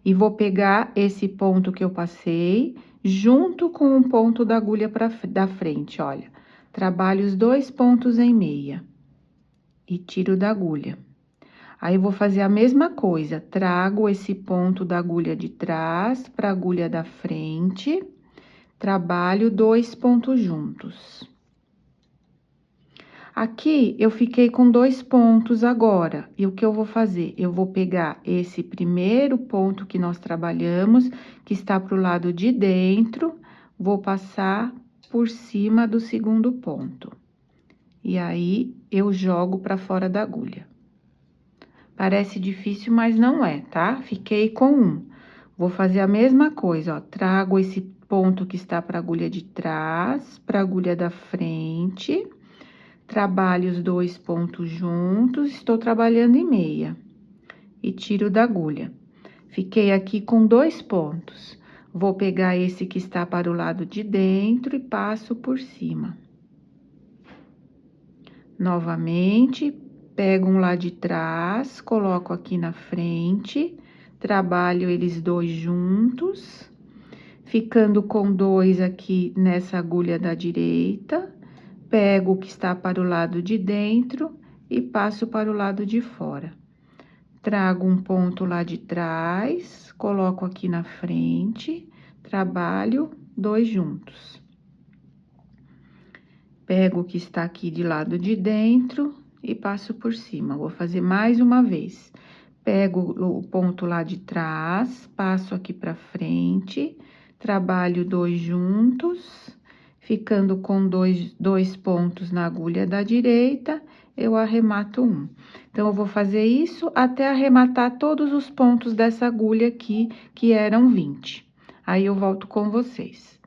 S1: E vou pegar esse ponto que eu passei, junto com um ponto da agulha da frente, olha. Trabalho os 2 pontos em meia. E tiro da agulha. Aí, eu vou fazer a mesma coisa, trago esse ponto da agulha de trás para a agulha da frente, trabalho 2 pontos juntos. Aqui, eu fiquei com 2 pontos agora, e o que eu vou fazer? Eu vou pegar esse primeiro ponto que nós trabalhamos, que está pro lado de dentro, vou passar por cima do segundo ponto. E aí, eu jogo pra fora da agulha. Parece difícil, mas não é, tá? Fiquei com um. Vou fazer a mesma coisa, ó, trago esse ponto que está pra agulha de trás, pra agulha da frente. Trabalho os 2 pontos juntos, estou trabalhando em meia. E tiro da agulha. Fiquei aqui com 2 pontos. Vou pegar esse que está para o lado de dentro e passo por cima. Novamente, pego um lá de trás, coloco aqui na frente, trabalho eles 2 juntos, ficando com 2 aqui nessa agulha da direita. Pego o que está para o lado de dentro e passo para o lado de fora. Trago um ponto lá de trás, coloco aqui na frente, trabalho 2 juntos. Pego o que está aqui de lado de dentro e passo por cima. Vou fazer mais uma vez. Pego o ponto lá de trás, passo aqui para frente, trabalho 2 juntos. Ficando com dois pontos na agulha da direita, eu arremato um. Então, eu vou fazer isso até arrematar todos os pontos dessa agulha aqui, que eram 20. Aí, eu volto com vocês.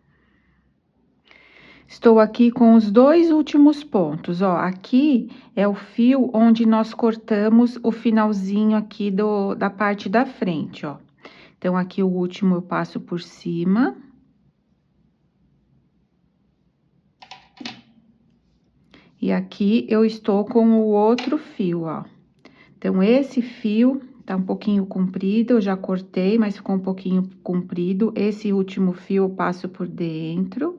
S1: Estou aqui com os 2 últimos pontos, ó. Aqui é o fio onde nós cortamos o finalzinho aqui da parte da frente, ó. Então, aqui o último eu passo por cima. E aqui eu estou com o outro fio, ó. Então, esse fio tá um pouquinho comprido, eu já cortei, mas ficou um pouquinho comprido. Esse último fio eu passo por dentro.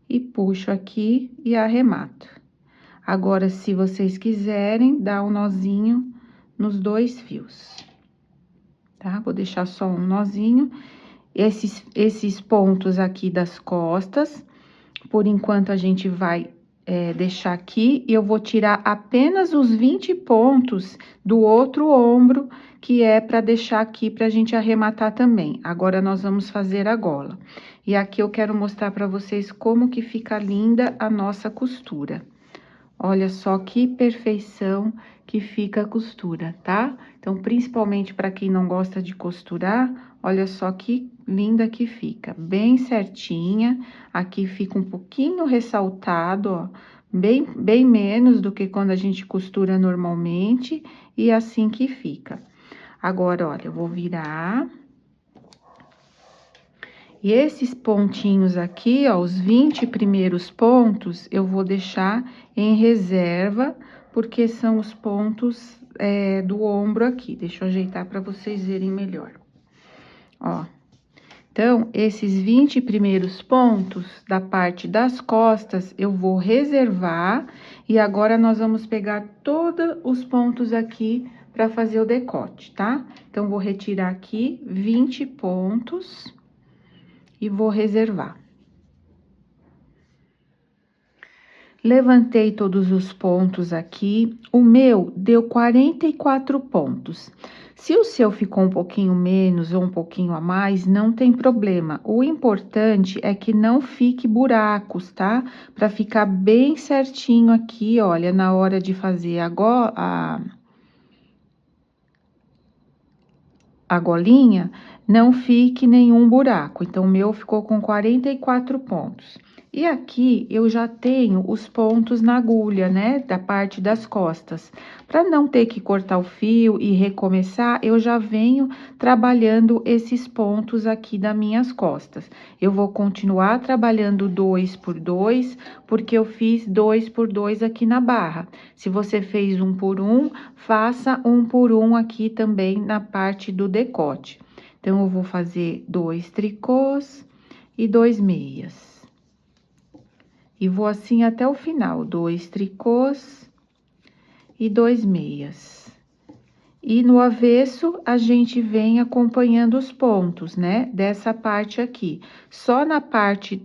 S1: E puxo aqui e arremato. Agora, se vocês quiserem, dá um nozinho nos 2 fios, tá? Vou deixar só um nozinho. Esses pontos aqui das costas, por enquanto, a gente vai deixar aqui, e eu vou tirar apenas os 20 pontos do outro ombro, que é para deixar aqui pra gente arrematar também. Agora, nós vamos fazer a gola. E aqui eu quero mostrar pra vocês como que fica linda a nossa costura. Olha só que perfeição que fica a costura, tá? Então, principalmente para quem não gosta de costurar, olha só que linda que fica. Bem certinha, aqui fica um pouquinho ressaltado, ó. Bem menos do que quando a gente costura normalmente, e assim que fica. Agora, olha, eu vou virar. E esses pontinhos aqui, ó, os 20 primeiros pontos, eu vou deixar em reserva, porque são os pontos do ombro aqui. Deixa eu ajeitar para vocês verem melhor. Ó, então, esses 20 primeiros pontos da parte das costas, eu vou reservar. E agora, nós vamos pegar todos os pontos aqui para fazer o decote, tá? Então, vou retirar aqui 20 pontos e vou reservar. Levantei todos os pontos aqui, o meu deu 44 pontos. Se o seu ficou um pouquinho menos ou um pouquinho a mais, não tem problema. O importante é que não fique buracos, tá? Para ficar bem certinho aqui, olha, na hora de fazer a golinha, não fique nenhum buraco. Então, o meu ficou com 44 pontos. E aqui, eu já tenho os pontos na agulha, né, da parte das costas. Para não ter que cortar o fio e recomeçar, eu já venho trabalhando esses pontos aqui das minhas costas. Eu vou continuar trabalhando 2 por 2, porque eu fiz 2 por 2 aqui na barra. Se você fez 1 por 1, faça 1 por 1 aqui também na parte do decote. Então, eu vou fazer 2 tricôs e 2 meias. E vou assim até o final, 2 tricôs e 2 meias. E no avesso, a gente vem acompanhando os pontos, né? Dessa parte aqui. Só na parte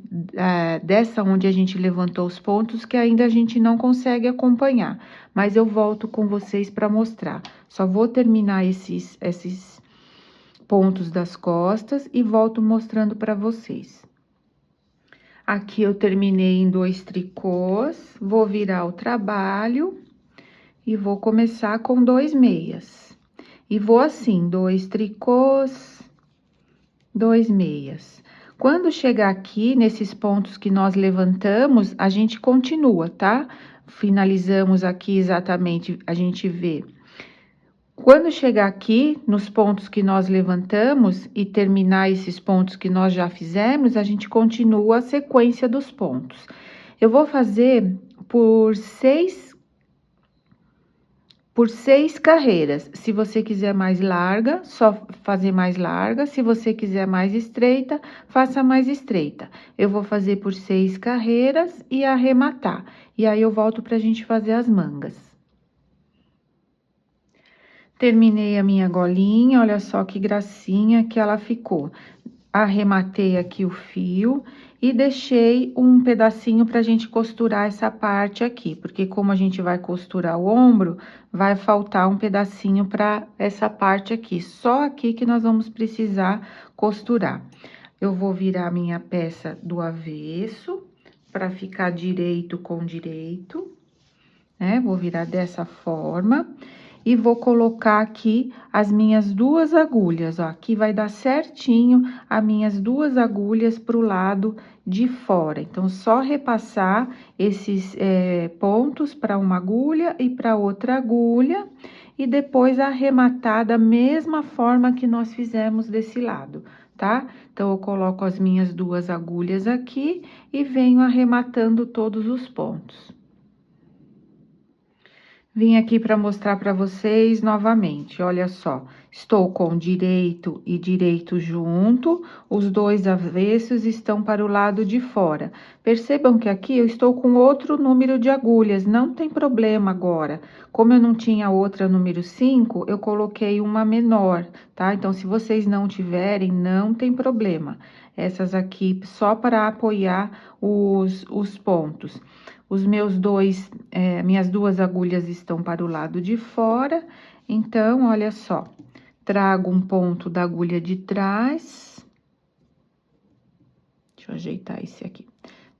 S1: dessa onde a gente levantou os pontos que ainda a gente não consegue acompanhar. Mas eu volto com vocês para mostrar. Só vou terminar esses pontos das costas e volto mostrando para vocês. Aqui eu terminei em 2 tricôs, vou virar o trabalho e vou começar com 2 meias. E vou assim, 2 tricôs, 2 meias. Quando chegar aqui, nesses pontos que nós levantamos, a gente continua, tá? Finalizamos aqui exatamente, a gente vê. Quando chegar aqui, nos pontos que nós levantamos e terminar esses pontos que nós já fizemos, a gente continua a sequência dos pontos. Eu vou fazer por seis carreiras. Se você quiser mais larga, só fazer mais larga. Se você quiser mais estreita, faça mais estreita. Eu vou fazer por 6 carreiras e arrematar. E aí, eu volto pra gente fazer as mangas. Terminei a minha golinha, olha só que gracinha que ela ficou. Arrematei aqui o fio e deixei um pedacinho pra gente costurar essa parte aqui, porque como a gente vai costurar o ombro, vai faltar um pedacinho pra essa parte aqui. Só aqui que nós vamos precisar costurar. Eu vou virar a minha peça do avesso, pra ficar direito com direito, né? Vou virar dessa forma. E vou colocar aqui as minhas 2 agulhas, ó. Aqui vai dar certinho as minhas 2 agulhas pro lado de fora. Então, só repassar esses pontos para uma agulha e para outra agulha. E depois arrematar da mesma forma que nós fizemos desse lado, tá? Então, eu coloco as minhas 2 agulhas aqui e venho arrematando todos os pontos. Vim aqui para mostrar para vocês novamente, olha só, estou com direito e direito junto, os 2 avessos estão para o lado de fora. Percebam que aqui eu estou com outro número de agulhas, não tem problema agora. Como eu não tinha outra número 5, eu coloquei uma menor, tá? Então, se vocês não tiverem, não tem problema. Essas aqui só para apoiar os pontos. Os meus minhas 2 agulhas estão para o lado de fora, então, olha só, trago um ponto da agulha de trás. Deixa eu ajeitar esse aqui.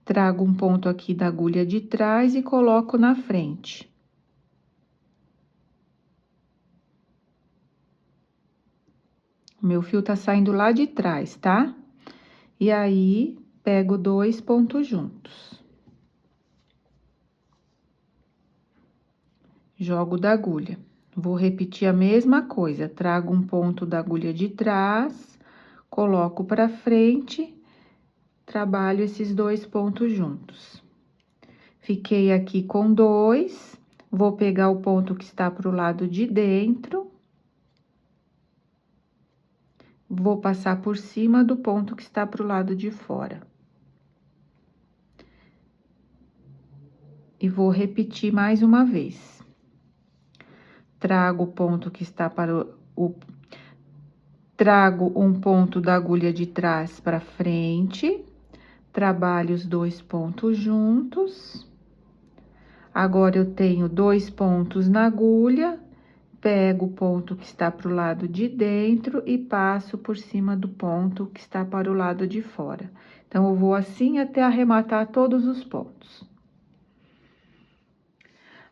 S1: Trago um ponto aqui da agulha de trás e coloco na frente. O meu fio tá saindo lá de trás, tá? E aí, pego 2 pontos juntos. Jogo da agulha. Vou repetir a mesma coisa, trago um ponto da agulha de trás, coloco pra frente, trabalho esses 2 pontos juntos. Fiquei aqui com 2, vou pegar o ponto que está pro lado de dentro, vou passar por cima do ponto que está pro lado de fora. E vou repetir mais uma vez. Trago o ponto que está para trago um ponto da agulha de trás para frente, trabalho os 2 pontos juntos. Agora, eu tenho 2 pontos na agulha, pego o ponto que está para o lado de dentro e passo por cima do ponto que está para o lado de fora. Então, eu vou assim até arrematar todos os pontos.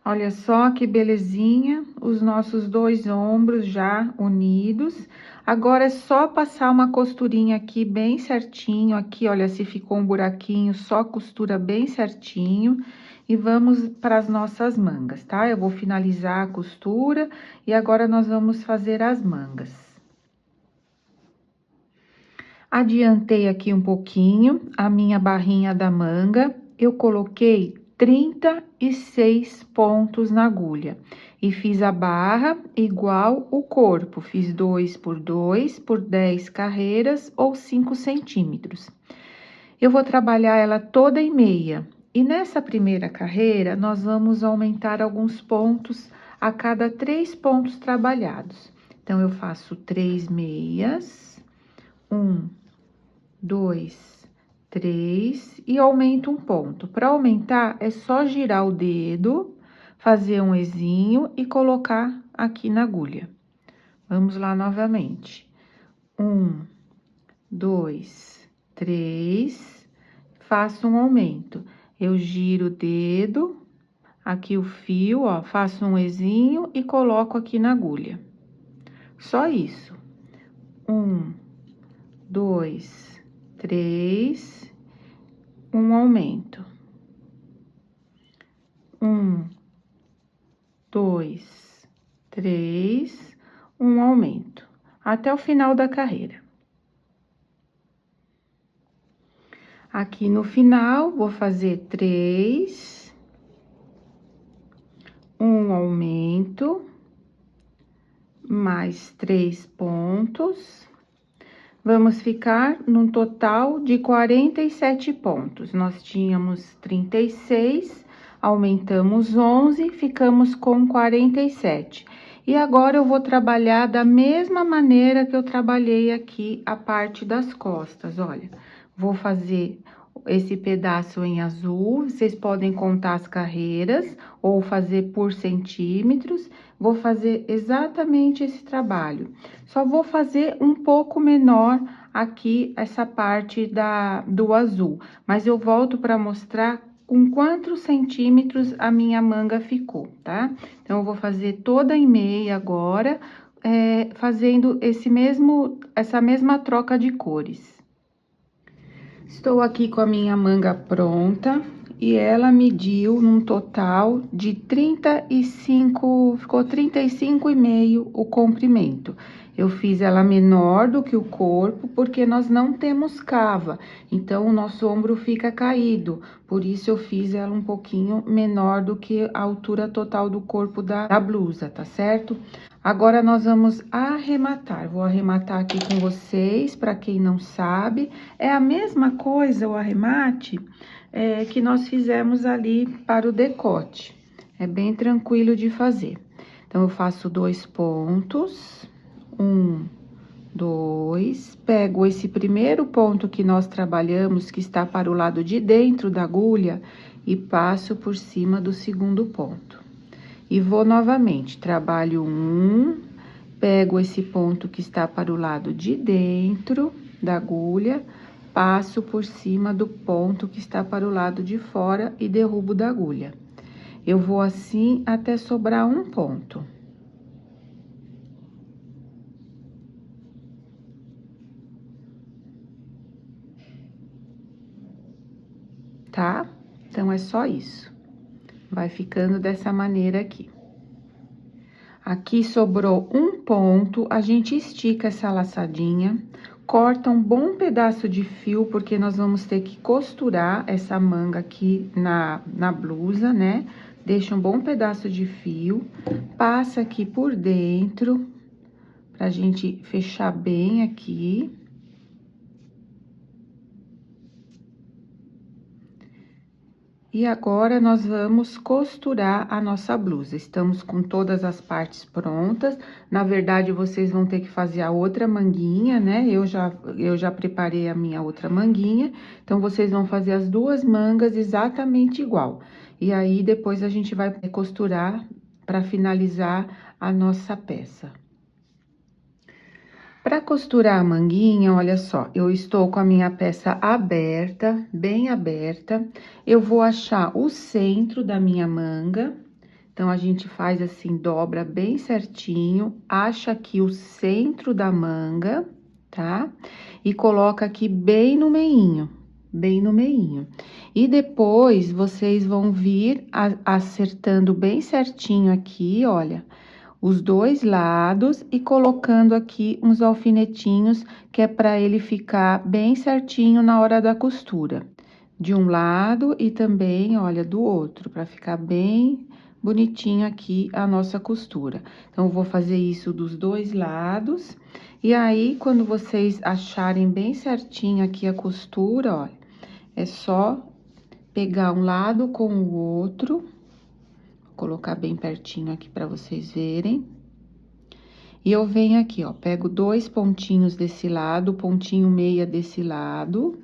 S1: Olha só que belezinha, os nossos 2 ombros já unidos. Agora, é só passar uma costurinha aqui bem certinho, aqui, olha, se ficou um buraquinho, só costura bem certinho. E vamos para as nossas mangas, tá? Eu vou finalizar a costura e agora nós vamos fazer as mangas. Adiantei aqui um pouquinho a minha barrinha da manga, eu coloquei 36 pontos na agulha e fiz a barra igual o corpo, fiz 2 por 2 por 10 carreiras ou 5 centímetros. Eu vou trabalhar ela toda em meia e nessa primeira carreira nós vamos aumentar alguns pontos a cada 3 pontos trabalhados. Então, eu faço 3 meias, 1, 2, 3 e aumento um ponto. Para aumentar, é só girar o dedo, fazer um ezinho e colocar aqui na agulha. Vamos lá novamente. 1, 2, 3, faço um aumento. Eu giro o dedo, aqui o fio, ó, faço um ezinho e coloco aqui na agulha. Só isso. 1, 2, 3, um aumento. 1, 2, 3, um aumento. Até o final da carreira. Aqui no final, vou fazer 3, um aumento, mais 3 pontos. Vamos ficar num total de 47 pontos. Nós tínhamos 36, aumentamos 11, ficamos com 47. E agora, eu vou trabalhar da mesma maneira que eu trabalhei aqui a parte das costas, olha. Vou fazer esse pedaço em azul, vocês podem contar as carreiras ou fazer por centímetros. Vou fazer exatamente esse trabalho. Só vou fazer um pouco menor aqui essa parte do azul, mas eu volto para mostrar com quantos centímetros a minha manga ficou, tá? Então, eu vou fazer toda em meia agora, fazendo essa mesma troca de cores. Estou aqui com a minha manga pronta e ela mediu num total de 35, ficou 35,5 o comprimento. Eu fiz ela menor do que o corpo, porque nós não temos cava, então o nosso ombro fica caído, por isso eu fiz ela um pouquinho menor do que a altura total do corpo da blusa, tá certo? Agora nós vamos arrematar, vou arrematar aqui com vocês, para quem não sabe, é a mesma coisa o arremate que nós fizemos ali para o decote, é bem tranquilo de fazer. Então, eu faço 2 pontos, 1, 2, pego esse primeiro ponto que nós trabalhamos, que está para o lado de dentro da agulha, e passo por cima do segundo ponto. E vou novamente, trabalho 1, pego esse ponto que está para o lado de dentro da agulha, passo por cima do ponto que está para o lado de fora e derrubo da agulha. Eu vou assim até sobrar um ponto. Tá? Então, é só isso. Vai ficando dessa maneira aqui. Aqui sobrou um ponto, a gente estica essa laçadinha, corta um bom pedaço de fio, porque nós vamos ter que costurar essa manga aqui na blusa, né? Deixa um bom pedaço de fio, passa aqui por dentro, pra gente fechar bem aqui. E agora, nós vamos costurar a nossa blusa. Estamos com todas as partes prontas. Na verdade, vocês vão ter que fazer a outra manguinha, né? Eu já preparei a minha outra manguinha. Então, vocês vão fazer as 2 mangas exatamente igual. E aí, depois a gente vai costurar para finalizar a nossa peça. Para costurar a manguinha, olha só, eu estou com a minha peça aberta, bem aberta. Eu vou achar o centro da minha manga. Então, a gente faz assim, dobra bem certinho, acha aqui o centro da manga, tá? E coloca aqui bem no meinho, bem no meinho. E depois, vocês vão vir acertando bem certinho aqui, olha, os 2 lados e colocando aqui uns alfinetinhos, que é para ele ficar bem certinho na hora da costura. De um lado e também, olha, do outro, para ficar bem bonitinho aqui a nossa costura. Então, eu vou fazer isso dos 2 lados. E aí, quando vocês acharem bem certinho aqui a costura, olha, é só pegar um lado com o outro. Colocar bem pertinho aqui para vocês verem. E eu venho aqui, ó, pego 2 pontinhos desse lado, pontinho meia desse lado.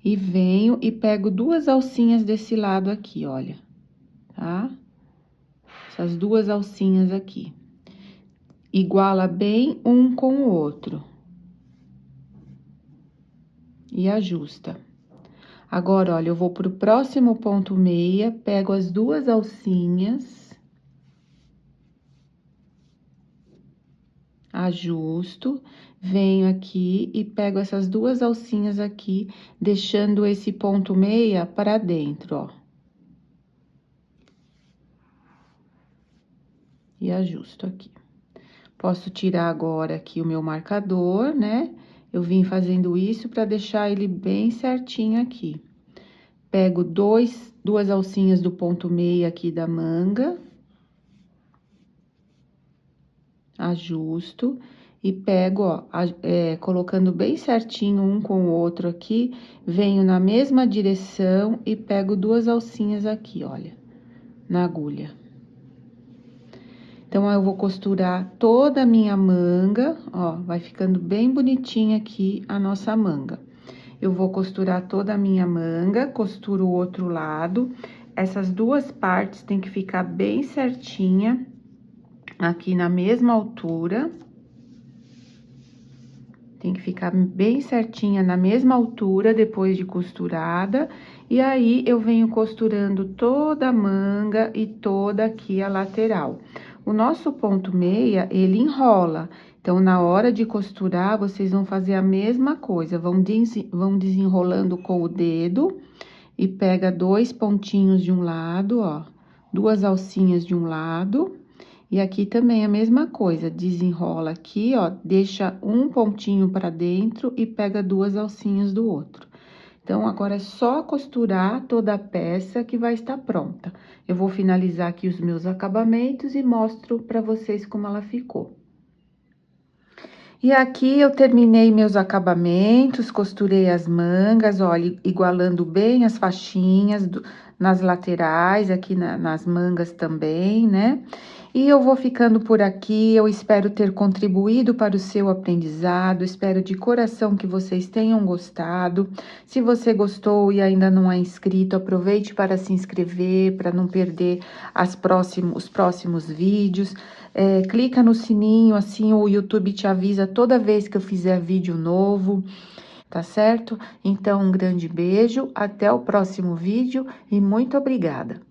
S1: E venho e pego 2 alcinhas desse lado aqui, olha, tá? Essas 2 alcinhas aqui. Iguala bem um com o outro. E ajusta. Agora, olha, eu vou pro próximo ponto meia, pego as 2 alcinhas, ajusto, venho aqui e pego essas 2 alcinhas aqui, deixando esse ponto meia para dentro, ó. E ajusto aqui. Posso tirar agora aqui o meu marcador, né? Eu vim fazendo isso para deixar ele bem certinho aqui. Pego 2 alcinhas do ponto meia aqui da manga. Ajusto e pego, ó, colocando bem certinho um com o outro aqui, venho na mesma direção e pego 2 alcinhas aqui, olha, na agulha. Então, eu vou costurar toda a minha manga, ó, vai ficando bem bonitinha aqui a nossa manga. Eu vou costurar toda a minha manga, costuro o outro lado. Essas 2 partes tem que ficar bem certinha, aqui na mesma altura. Tem que ficar bem certinha na mesma altura, depois de costurada. E aí, eu venho costurando toda a manga e toda aqui a lateral. O nosso ponto meia, ele enrola. Então, na hora de costurar, vocês vão fazer a mesma coisa. Vão desenrolando com o dedo e pega 2 pontinhos de um lado, ó. 2 alcinhas de um lado. E aqui também a mesma coisa. Desenrola aqui, ó. Deixa um pontinho pra dentro e pega 2 alcinhas do outro. Então, agora é só costurar toda a peça que vai estar pronta. Eu vou finalizar aqui os meus acabamentos e mostro pra vocês como ela ficou. E aqui eu terminei meus acabamentos, costurei as mangas, olha, igualando bem as faixinhas nas laterais, aqui nas mangas também, né? E eu vou ficando por aqui, eu espero ter contribuído para o seu aprendizado, espero de coração que vocês tenham gostado. Se você gostou e ainda não é inscrito, aproveite para se inscrever, para não perder os próximos vídeos. Clica no sininho, assim o YouTube te avisa toda vez que eu fizer vídeo novo, tá certo? Então, um grande beijo, até o próximo vídeo e muito obrigada!